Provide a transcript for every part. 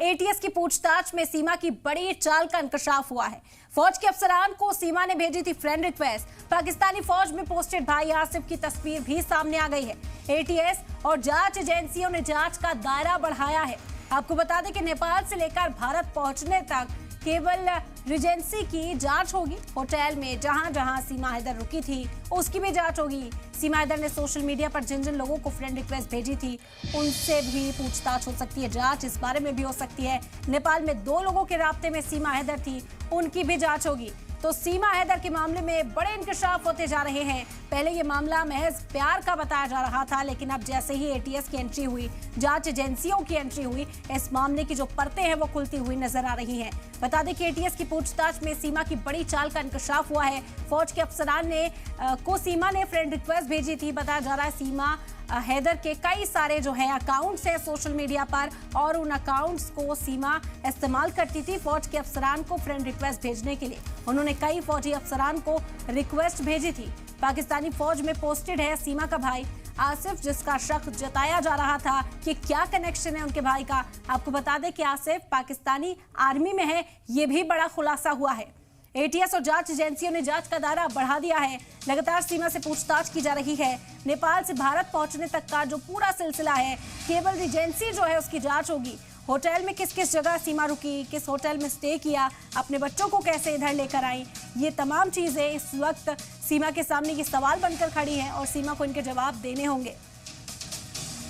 ATS की पूछताछ में सीमा की बड़ी चाल का इंकशाफ हुआ है। फौज के अफसरान को सीमा ने भेजी थी फ्रेंड रिक्वेस्ट। पाकिस्तानी फौज में पोस्टेड भाई आसिफ की तस्वीर भी सामने आ गई है। एटीएस और जांच एजेंसियों ने जांच का दायरा बढ़ाया है। आपको बता दें कि नेपाल से लेकर भारत पहुंचने तक केवल रिजेंसी की जांच होगी। होटल में जहां जहां सीमा हैदर रुकी थी उसकी भी जांच होगी। सीमा हैदर ने सोशल मीडिया पर जिन जिन लोगों को फ्रेंड रिक्वेस्ट भेजी थी उनसे भी पूछताछ हो सकती है। जांच इस बारे में भी हो सकती है। नेपाल में 2 लोगों के राब्ते में सीमा हैदर थी, उनकी भी जांच होगी। तो सीमा हैदर के मामले में बड़े इंकशाफ होते जा रहे हैं। पहले ये मामला महज प्यार का बताया जा रहा था, लेकिन अब जैसे ही एटीएस की एंट्री हुई, जांच एजेंसियों की एंट्री हुई, इस मामले की जो परतें हैं वो खुलती हुई नजर आ रही हैं। बता दें कि एटीएस की पूछताछ में सीमा की बड़ी चाल का इंकशाफ हुआ है। फौज के अफसरान ने सीमा ने फ्रेंड रिक्वेस्ट भेजी थी। बताया जा रहा है सीमा हैदर के कई सारे जो है अकाउंट्स हैं सोशल मीडिया पर, और उन अकाउंट्स को सीमा इस्तेमाल करती थी फौज के अफसरान को फ्रेंड रिक्वेस्ट भेजने के लिए। उन्होंने कई फौजी अफसरान को रिक्वेस्ट भेजी थी। पाकिस्तानी फौज में पोस्टेड है सीमा का भाई आसिफ, जिसका शक जताया जा रहा था कि क्या कनेक्शन है उनके भाई का। आपको बता दें कि आसिफ पाकिस्तानी आर्मी में है, ये भी बड़ा खुलासा हुआ है। एटीएस और जांच एजेंसियों ने जांच का दायरा बढ़ा दिया है। लगातार सीमा से पूछताछ की जा रही है। नेपाल से भारत पहुंचने तक का जो पूरा सिलसिला है, केवल रिजेंसी जो है उसकी जांच होगी। होटल में किस किस जगह सीमा रुकी, किस होटल में स्टे किया, अपने बच्चों को कैसे इधर लेकर आई, ये तमाम चीजें इस वक्त सीमा के सामने ये सवाल बनकर खड़ी हैं और सीमा को इनके जवाब देने होंगे।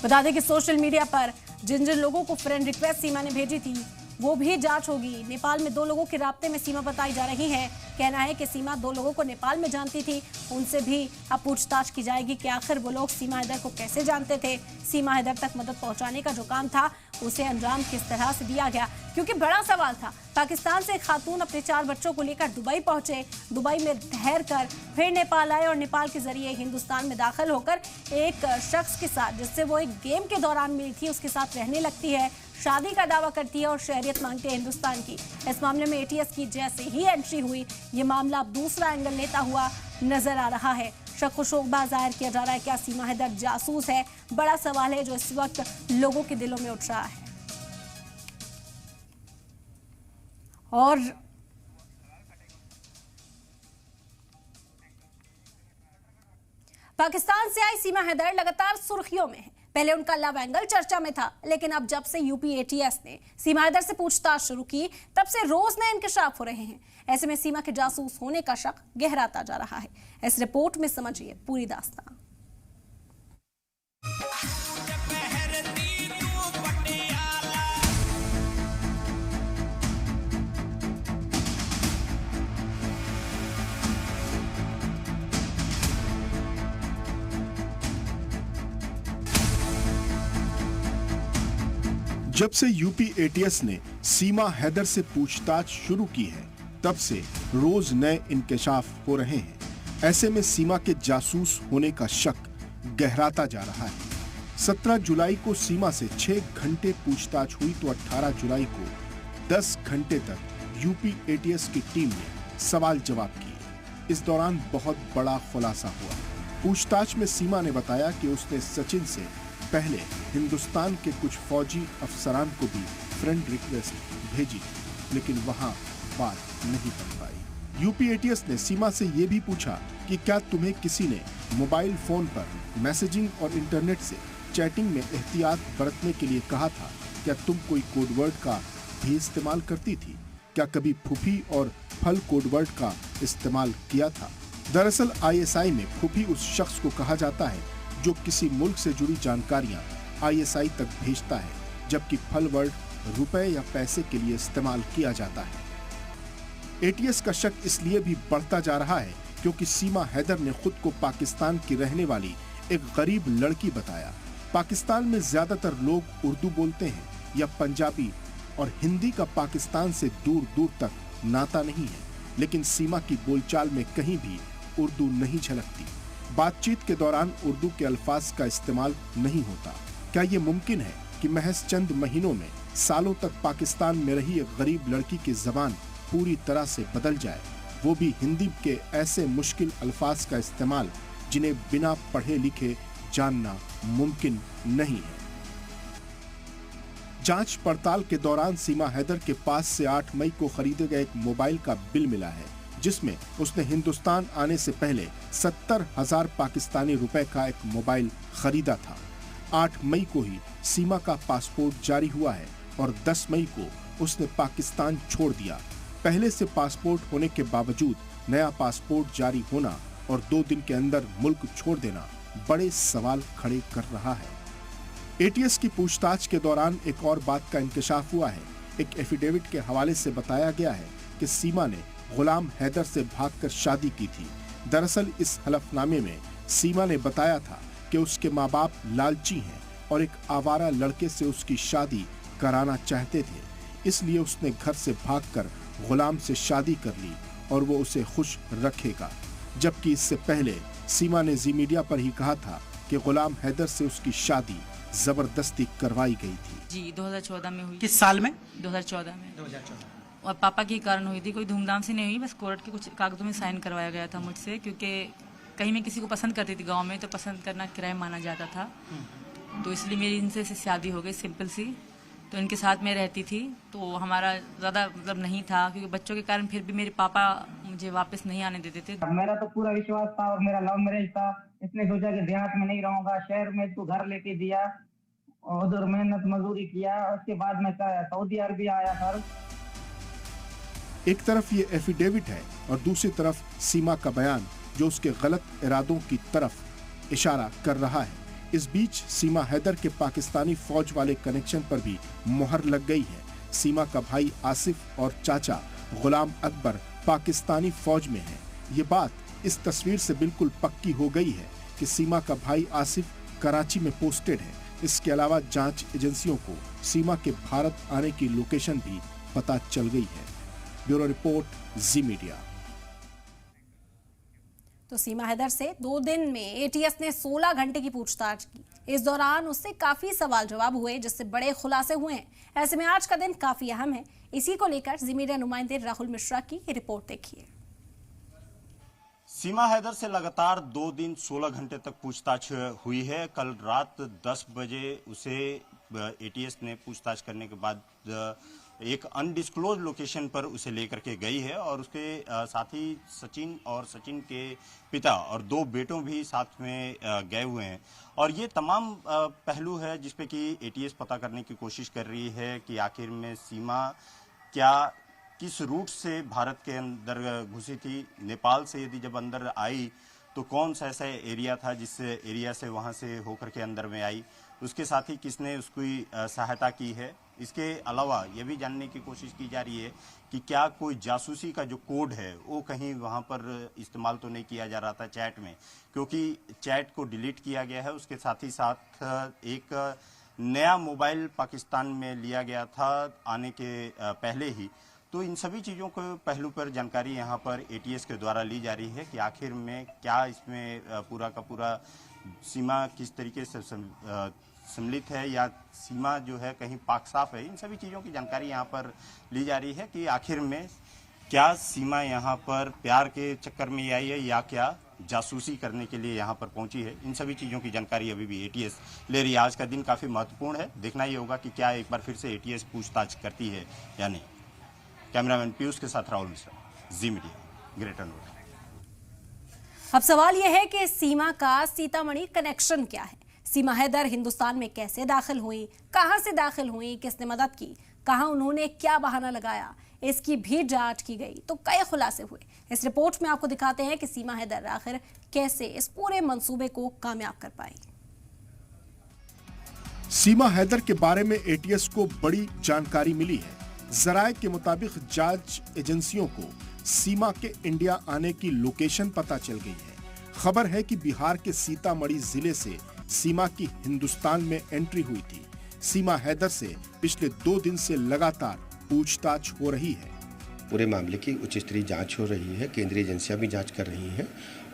बता दें कि सोशल मीडिया पर जिन जिन लोगों को फ्रेंड रिक्वेस्ट सीमा ने भेजी थी वो भी जांच होगी। नेपाल में 2 लोगों के राब्ते में सीमा बताई जा रही है। कहना है कि सीमा 2 लोगों को नेपाल में जानती थी, उनसे भी अब पूछताछ की जाएगी कि आखिर वो लोग सीमा हैदर को कैसे जानते थे, सीमा हैदर तक मदद पहुंचाने का जो काम था उसे अंजाम किस तरह से दिया गया। क्योंकि बड़ा सवाल था, पाकिस्तान से एक खातून अपने 4 बच्चों को लेकर दुबई पहुंचे, दुबई में ठहर कर फिर नेपाल आए और नेपाल के जरिए हिंदुस्तान में दाखिल होकर एक शख्स के साथ, जिससे वो एक गेम के दौरान मिली थी, उसके साथ रहने लगती है, शादी का दावा करती है और शहरियत मांगती है हिंदुस्तान की। इस मामले में एटीएस की जैसे ही एंट्री हुई, ये मामला अब दूसरा एंगल लेता हुआ नजर आ रहा है। शक व शोबा जाहिर किया जा रहा है, क्या सीमा हैदर जासूस है? बड़ा सवाल है जो इस वक्त लोगों के दिलों में उठ रहा है। और पाकिस्तान से आई सीमा हैदर लगातार सुर्खियों में है। पहले उनका लव एंगल चर्चा में था, लेकिन अब जब से यूपी एटीएस ने सीमा हैदर से पूछताछ शुरू की, तब से रोज नए इंकशाफ हो रहे हैं। ऐसे में सीमा के जासूस होने का शक गहराता जा रहा है। इस रिपोर्ट में समझिए पूरी दास्तान। जब से यूपी एटीएस ने सीमा हैदर से पूछताछ शुरू की है, तब से रोज नए इंकशाफ हो रहे हैं। ऐसे में सीमा के जासूस होने का शक गहराता जा रहा है। 17 जुलाई को सीमा से 6 घंटे पूछताछ हुई तो 18 जुलाई को 10 घंटे तक यूपी एटीएस की टीम ने सवाल जवाब किए। इस दौरान बहुत बड़ा खुलासा हुआ। पूछताछ में सीमा ने बताया कि उसने सचिन से पहले हिंदुस्तान के कुछ फौजी अफसरान को भी फ्रेंड रिक्वेस्ट भेजी, लेकिन वहां बात नहीं बन पाई। यूपी एटीएस ने सीमा से यह भी पूछा कि क्या तुम्हें किसी ने मोबाइल फोन पर मैसेजिंग और इंटरनेट से चैटिंग में एहतियात बरतने के लिए कहा था? क्या तुम कोई कोडवर्ड का भी इस्तेमाल करती थी? क्या कभी फूफी और फल कोडवर्ड का इस्तेमाल किया था? दरअसल आईएसआई में फूफी उस शख्स को कहा जाता है जो किसी मुल्क से जुड़ी जानकारियां आईएसआई तक भेजता है, जबकि फल वर्ड रुपए या पैसे के लिए इस्तेमाल किया जाता है। एटीएस का शक इसलिए भी बढ़ता जा रहा है क्योंकि सीमा हैदर ने खुद को पाकिस्तान की रहने वाली एक गरीब लड़की बताया। पाकिस्तान में ज्यादातर लोग उर्दू बोलते हैं या पंजाबी, और हिंदी का पाकिस्तान से दूर दूर तक नाता नहीं है, लेकिन सीमा की बोलचाल में कहीं भी उर्दू नहीं झलकती। बातचीत के दौरान उर्दू के अल्फाज का इस्तेमाल नहीं होता। क्या ये मुमकिन है कि महज चंद महीनों में सालों तक पाकिस्तान में रही एक गरीब लड़की की जबान पूरी तरह से बदल जाए, वो भी हिंदी के ऐसे मुश्किल अल्फाज का इस्तेमाल जिन्हें बिना पढ़े लिखे जानना मुमकिन नहीं है। जांच पड़ताल के दौरान सीमा हैदर के पास से 8 मई को खरीदे गए एक मोबाइल का बिल मिला है, जिसमें उसने हिंदुस्तान आने से पहले 70,000 पाकिस्तानी रुपए का एक मोबाइल खरीदा था। 8 मई को ही सीमा का पासपोर्ट जारी हुआ है और 10 मई को उसने पाकिस्तान छोड़ दिया। पहले से पासपोर्ट होने के बावजूद नया पासपोर्ट जारी होना और 2 दिन के अंदर मुल्क छोड़ देना बड़े सवाल खड़े कर रहा है। एटीएस की पूछताछ के दौरान एक और बात का इंकशाफ हुआ है। एक एफिडेविट के हवाले से बताया गया है कि सीमा ने गुलाम हैदर से भागकर शादी की थी। दरअसल इस हलफनामे में सीमा ने बताया था कि उसके माँ बाप लालची हैं और एक आवारा लड़के से उसकी शादी कराना चाहते थे, इसलिए उसने घर से भागकर गुलाम से शादी कर ली और वो उसे खुश रखेगा। जबकि इससे पहले सीमा ने जी मीडिया पर ही कहा था कि गुलाम हैदर से उसकी शादी जबरदस्ती करवाई गई थी। जी 2014 में हुई। किस साल में? 2014 में। 2014। और पापा के कारण हुई थी, कोई धूमधाम से नहीं हुई, बस कोर्ट के कुछ कागजों में साइन करवाया गया था मुझसे, क्योंकि कहीं मैं किसी को पसंद करती थी गांव में, तो पसंद करना क्राइम माना जाता था, तो इसलिए मेरी इनसे शादी हो गई सिंपल सी। तो इनके साथ में रहती थी, तो हमारा ज़्यादा मतलब नहीं था, क्योंकि बच्चों के कारण फिर भी मेरे पापा मुझे वापस नहीं आने देते थे। मेरा तो पूरा विश्वास था और मेरा लव मैरिज था। इसने सोचा कि देहात में नहीं रहूंगा, शहर में तो घर लेके दिया और उधर मेहनत मजदूरी किया। उसके बाद मैं सऊदी अरब आया सर। एक तरफ ये एफिडेविट है और दूसरी तरफ सीमा का बयान, जो उसके गलत इरादों की तरफ इशारा कर रहा है। इस बीच सीमा हैदर के पाकिस्तानी फौज वाले कनेक्शन पर भी मुहर लग गई है। सीमा का भाई आसिफ और चाचा गुलाम अकबर पाकिस्तानी फौज में है। ये बात इस तस्वीर से बिल्कुल पक्की हो गई है कि सीमा का भाई आसिफ कराची में पोस्टेड है। इसके अलावा जांच एजेंसियों को सीमा के भारत आने की लोकेशन भी पता चल गई है। ब्यूरो रिपोर्ट, जी मीडिया। तो सीमा हैदर से 2 दिन में एटीएस ने 16 घंटे की पूछताछ की। इस दौरान उससे काफी सवाल जवाब हुए, जिससे बड़े खुलासे हुए हैं। ऐसे में आज का दिन काफी अहम है। इसी को लेकर जी मीडिया नुमाइंदे राहुल मिश्रा की रिपोर्ट देखिए। सीमा हैदर से लगातार 2 दिन 16 घंटे तक पूछताछ हुई है। कल रात 10 बजे उसे एटीएस ने पूछताछ करने के बाद एक अनडिस्क्लोज लोकेशन पर उसे लेकर के गई है और उसके साथ ही सचिन और सचिन के पिता और 2 बेटों भी साथ में गए हुए हैं। और ये तमाम पहलू है जिस पे कि एटीएस पता करने की कोशिश कर रही है कि आखिर में सीमा किस रूट से भारत के अंदर घुसी थी। नेपाल से यदि जब अंदर आई तो कौन सा ऐसा एरिया था जिस एरिया से वहां से होकर के अंदर में आई, उसके साथ ही किसने उसकी सहायता की है। इसके अलावा यह भी जानने की कोशिश की जा रही है कि क्या कोई जासूसी का जो कोड है वो कहीं वहां पर इस्तेमाल तो नहीं किया जा रहा था चैट में, क्योंकि चैट को डिलीट किया गया है। उसके साथ ही साथ एक नया मोबाइल पाकिस्तान में लिया गया था आने के पहले ही। तो इन सभी चीज़ों को पहलू पर जानकारी यहाँ पर एटीएस के द्वारा ली जा रही है कि आखिर में क्या इसमें पूरा का पूरा सीमा किस तरीके से सम्मिलित है या सीमा जो है कहीं पाक साफ है। इन सभी चीज़ों की जानकारी यहाँ पर ली जा रही है कि आखिर में क्या सीमा यहाँ पर प्यार के चक्कर में आई है या क्या जासूसी करने के लिए यहाँ पर पहुंची है। इन सभी चीज़ों की जानकारी अभी भी एटीएस ले रही है। आज का दिन काफ़ी महत्वपूर्ण है, देखना ये होगा कि क्या एक बार फिर से एटीएस पूछताछ करती है या नहीं। कैमरामैन पीयूष के साथ राहुल मिश्रा, जी मीडिया, ग्रेटर नोएडा। अब सवाल यह है कि सीमा का सीतामढ़ी कनेक्शन क्या है। सीमा हैदर हिंदुस्तान में कैसे दाखिल हुई, कहां से दाखिल हुई, किसने मदद की, कहां उन्होंने क्या बहाना लगाया, इसकी भी जांच की गई तो कई खुलासे हुए। इस रिपोर्ट में आपको दिखाते हैं कि सीमा हैदर आखिर कैसे इस पूरे मंसूबे को कामयाब कर पाई। सीमा हैदर के बारे में एटीएस को बड़ी जानकारी मिली है। जराये के मुताबिक जांच एजेंसियों को सीमा के इंडिया आने की लोकेशन पता चल गई है। खबर है कि बिहार के सीतामढ़ी जिले से सीमा की हिंदुस्तान में एंट्री हुई थी। सीमा हैदर से पिछले 2 दिन से लगातार पूछताछ हो रही है। पूरे मामले की उच्च स्तरीय जांच हो रही है, केंद्रीय एजेंसियां भी जांच कर रही हैं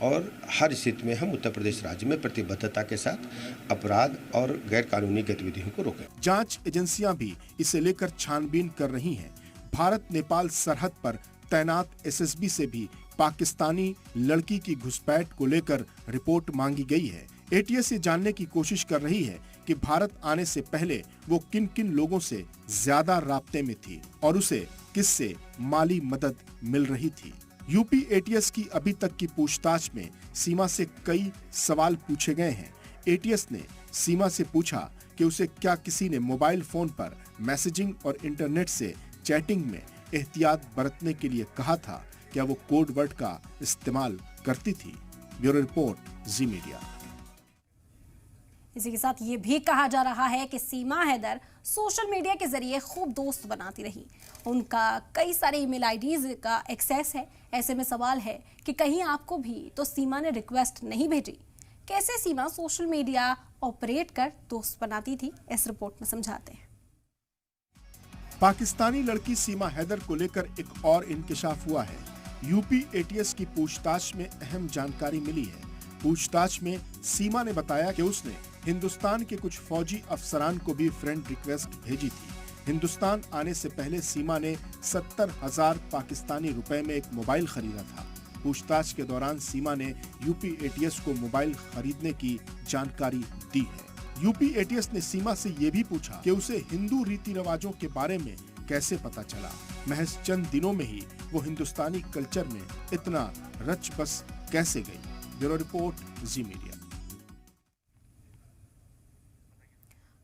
और हर स्थिति में हम उत्तर प्रदेश राज्य में प्रतिबद्धता के साथ अपराध और गैर कानूनी गतिविधियों को रोकें। जांच एजेंसियां भी इसे लेकर छानबीन कर रही हैं। भारत नेपाल सरहद पर तैनात एसएसबी से भी पाकिस्तानी लड़की की घुसपैठ को लेकर रिपोर्ट मांगी गई है। एटीएस ये जानने की कोशिश कर रही है कि भारत आने से पहले वो किन किन लोगों से ज्यादा राब्ते में थी और उसे किससे माली मदद मिल रही थी। यूपी एटीएस की अभी तक की पूछताछ में सीमा से कई सवाल पूछे गए हैं। एटीएस ने सीमा से पूछा कि उसे क्या किसी ने मोबाइल फोन पर मैसेजिंग और इंटरनेट से चैटिंग में एहतियात बरतने के लिए कहा था। क्या वो कोड वर्ड का इस्तेमाल करती थी। ब्यूरो रिपोर्ट, जी मीडिया। इसी के साथ ये भी कहा जा रहा है कि सीमा हैदर सोशल मीडिया के जरिए खूब दोस्त बनाती रही। उनका कई सारे ईमेल आईडीज का एक्सेस है। ऐसे में सवाल है कि कहीं आपको भी तो सीमा ने रिक्वेस्ट नहीं भेजी। कैसे सीमा सोशल मीडिया ऑपरेट कर दोस्त बनाती थी, इस रिपोर्ट में समझाते हैं। पाकिस्तानी लड़की सीमा हैदर को लेकर एक और इंकिशाफ हुआ है। यूपी एटीएस की पूछताछ में अहम जानकारी मिली है। पूछताछ में सीमा ने बताया कि उसने हिंदुस्तान के कुछ फौजी अफसरान को भी फ्रेंड रिक्वेस्ट भेजी थी। हिंदुस्तान आने से पहले सीमा ने 70,000 पाकिस्तानी रुपए में एक मोबाइल खरीदा था। पूछताछ के दौरान सीमा ने यूपी एटीएस को मोबाइल खरीदने की जानकारी दी है। यूपी एटीएस ने सीमा से ये भी पूछा कि उसे हिंदू रीति रिवाजों के बारे में कैसे पता चला। महज चंद दिनों में ही वो हिंदुस्तानी कल्चर में इतना रच बस कैसे गई। ब्यूरो रिपोर्ट, जी मीडिया।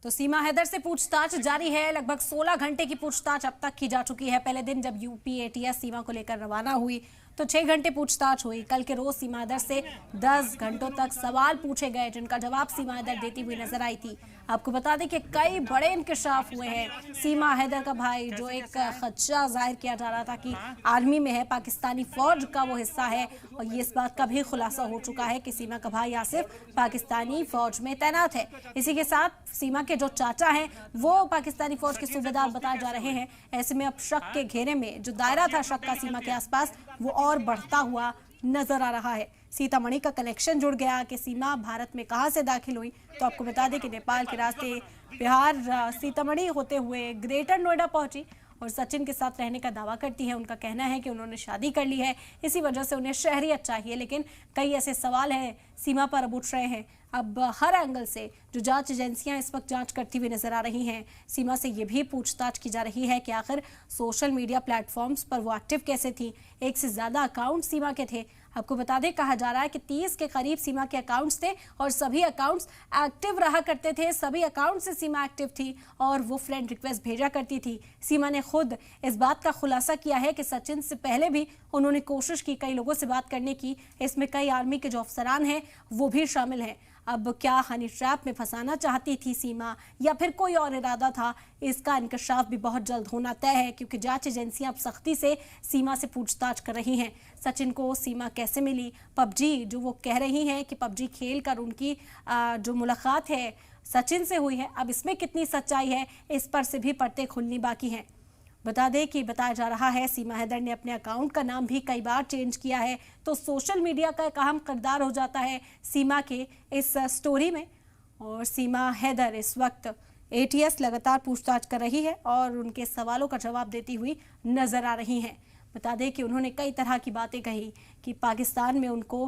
तो सीमा हैदर से पूछताछ जारी है। लगभग 16 घंटे की पूछताछ अब तक की जा चुकी है। पहले दिन जब यूपी एटीएस सीमा को लेकर रवाना हुई तो 6 घंटे पूछताछ हुई। कल के रोज सीमा हैदर से 10 घंटों तक सवाल पूछे गए, जिनका जवाब सीमा हैदर देती हुई नजर आई थी। आपको बता दें कि कई बड़े इंकशाफ हुए हैं। सीमा हैदर का भाई, जो एक खदशा जाहिर किया जा रहा था कि आर्मी में है, पाकिस्तानी फौज का वो हिस्सा है, और ये इस बात का भी खुलासा हो चुका है कि सीमा का भाई आसिफ पाकिस्तानी फौज में तैनात है। इसी के साथ सीमा के जो चाचा हैं वो पाकिस्तानी फौज के सूबेदार बताए जा रहे हैं। ऐसे में अब शक के घेरे में जो दायरा था शक का सीमा के आसपास, वो और बढ़ता हुआ नजर आ रहा है। सीतामढ़ी का कनेक्शन जुड़ गया कि सीमा भारत में कहां से दाखिल हुई। तो आपको बता दें कि नेपाल के रास्ते बिहार सीतामढ़ी होते हुए ग्रेटर नोएडा पहुंची और सचिन के साथ रहने का दावा करती है। उनका कहना है कि उन्होंने शादी कर ली है, इसी वजह से उन्हें शहरियत चाहिए। लेकिन कई ऐसे सवाल हैं सीमा पर अब उठ रहे हैं। अब हर एंगल से जो जांच एजेंसियां इस वक्त जांच करती हुई नजर आ रही हैं, सीमा से ये भी पूछताछ की जा रही है कि आखिर सोशल मीडिया प्लेटफॉर्म्स पर वो एक्टिव कैसे थी। एक से ज्यादा अकाउंट सीमा के थे। आपको बता दें, कहा जा रहा है कि 30 के करीब सीमा के अकाउंट्स थे और सभी अकाउंट्स एक्टिव रहा करते थे। सभी अकाउंट से सीमा एक्टिव थी और वो फ्रेंड रिक्वेस्ट भेजा करती थी। सीमा ने खुद इस बात का खुलासा किया है कि सचिन से पहले भी उन्होंने कोशिश की कई लोगों से बात करने की। इसमें कई आर्मी के जो अफसरान हैं वो भी शामिल हैं। अब क्या हनी ट्रैप में फंसाना चाहती थी सीमा या फिर कोई और इरादा था, इसका इंकशाफ भी बहुत जल्द होना तय है, क्योंकि जांच एजेंसियां अब सख्ती से सीमा से पूछताछ कर रही हैं। सचिन को सीमा कैसे मिली, पबजी जो वो कह रही हैं कि पबजी खेल कर उनकी जो मुलाकात है सचिन से हुई है, अब इसमें कितनी सच्चाई है, इस पर से भी परतें खुलनी बाकी हैं। बता दें कि बताया जा रहा है सीमा हैदर ने अपने अकाउंट का नाम भी कई बार चेंज किया है। तो सोशल मीडिया का एक अहम किरदार हो जाता है सीमा के इस स्टोरी में। और सीमा हैदर इस वक्त एटीएस लगातार पूछताछ कर रही है और उनके सवालों का जवाब देती हुई नजर आ रही हैं। बता दें कि उन्होंने कई तरह की बातें कही कि पाकिस्तान में उनको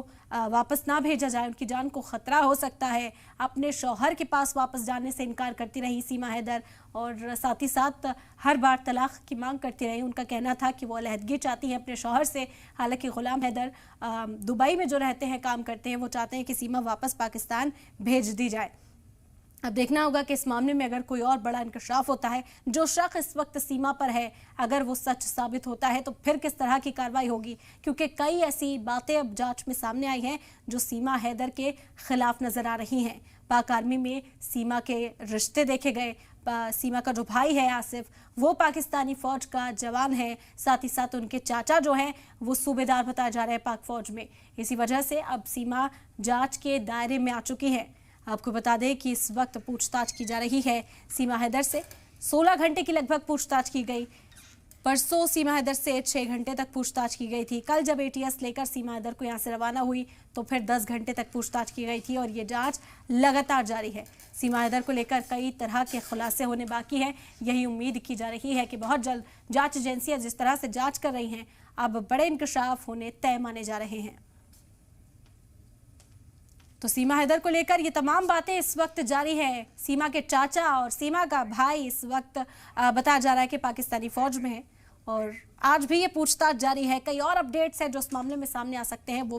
वापस ना भेजा जाए, उनकी जान को खतरा हो सकता है। अपने शौहर के पास वापस जाने से इनकार करती रही सीमा हैदर और साथ ही साथ हर बार तलाक की मांग करती रही। उनका कहना था कि वो अलहदगी चाहती हैं अपने शौहर से। हालांकि गुलाम हैदर दुबई में जो रहते हैं, काम करते हैं, वो चाहते हैं कि सीमा वापस पाकिस्तान भेज दी जाए। अब देखना होगा कि इस मामले में अगर कोई और बड़ा इंकशाफ होता है, जो शक इस वक्त सीमा पर है, अगर वो सच साबित होता है तो फिर किस तरह की कार्रवाई होगी, क्योंकि कई ऐसी बातें अब जांच में सामने आई हैं जो सीमा हैदर के खिलाफ नजर आ रही हैं। पाक आर्मी में सीमा के रिश्ते देखे गए। सीमा का जो भाई है आसिफ, वो पाकिस्तानी फौज का जवान है। साथ ही साथ उनके चाचा जो हैं वो सूबेदार बताए जा रहे हैं पाक फौज में। इसी वजह से अब सीमा जांच के दायरे में आ चुकी है। आपको बता दें कि इस वक्त पूछताछ की जा रही है सीमा हैदर से। 16 घंटे की लगभग पूछताछ की गई। परसों सीमा हैदर से 6 घंटे तक पूछताछ की गई थी। कल जब एटीएस लेकर सीमा हैदर को यहां से रवाना हुई तो फिर 10 घंटे तक पूछताछ की गई थी और ये जांच लगातार जारी है। सीमा हैदर को लेकर कई तरह के खुलासे होने बाकी हैं। यही उम्मीद की जा रही है कि बहुत जल्द जांच एजेंसियां जिस तरह से जांच कर रही हैं, अब बड़े इंकशाफ होने तय माने जा रहे हैं। तो सीमा हैदर को लेकर ये तमाम बातें इस वक्त जारी है। सीमा के चाचा और सीमा का भाई इस वक्त बताया जा रहा है कि पाकिस्तानी फौज में है और आज भी ये पूछताछ जारी है। कई और अपडेट्स हैं जो इस मामले में सामने आ सकते हैं वो